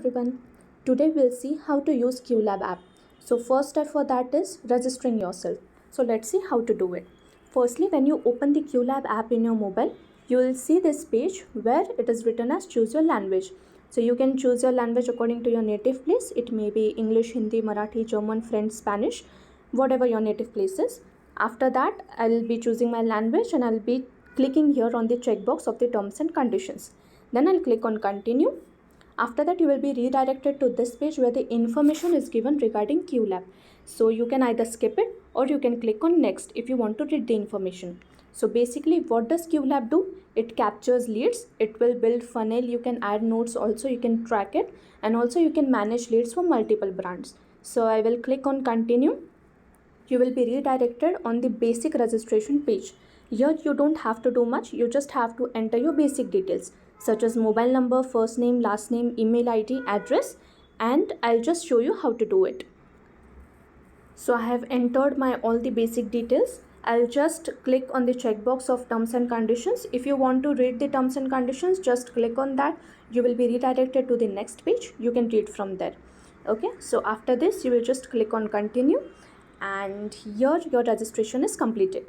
everyone. Today we'll see how to use Cuelab app. So first step for that is registering yourself. So let's see how to do it. Firstly, when you open the Cuelab app in your mobile, you will see this page where it is written as choose your language. So you can choose your language according to your native place. It may be English, Hindi, Marathi, German, French, Spanish, whatever your native place is. After that, I'll be choosing my language and I'll be clicking here on the checkbox of the terms and conditions. Then I'll click on continue. After that, you will be redirected to this page where the information is given regarding Cuelab. So you can either skip it or you can click on next if you want to read the information. So basically, what does Cuelab do? It captures leads, it will build funnel, you can add notes also, you can track it, and also you can manage leads for multiple brands. So I will click on continue. You will be redirected on the basic registration page. Here you don't have to do much, you just have to enter your basic details such as mobile number, first name, last name, email ID, address, and I'll just show you how to do it. So I have entered my all the basic details. I'll just click on the checkbox of terms and conditions. If you want to read the terms and conditions, just click on that. You will be redirected to the next page. You can read from there. Okay, so after this, you will just click on continue, and here your registration is completed.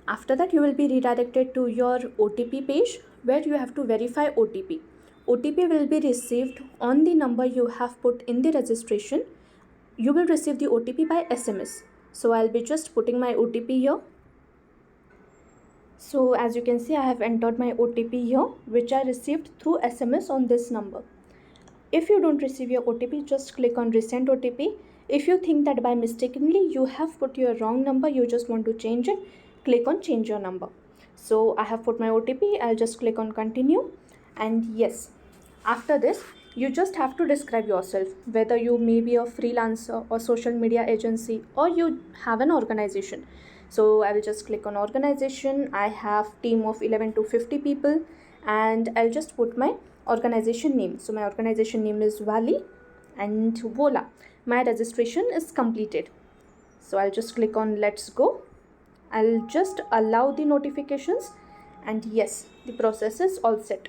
After that, you will be redirected to your OTP page where you have to verify OTP. OTP will be received on the number you have put in the registration. You will receive the OTP by SMS. So I'll be just putting my OTP here. So as you can see, I have entered my OTP here, which I received through SMS on this number. If you don't receive your OTP, just click on Resend OTP. If you think that by mistakenly you have put your wrong number, you just want to change it, click on change your number. So I have put my OTP, I'll just click on continue, and yes, after this you just have to describe yourself, whether you may be a freelancer or social media agency or you have an organization. So I will just click on organization. I have team of 11 to 50 people, and I'll just put my organization name. So my organization name is Valley, and voila, my registration is completed. So I'll just click on let's go. I'll just allow the notifications, and yes, the process is all set.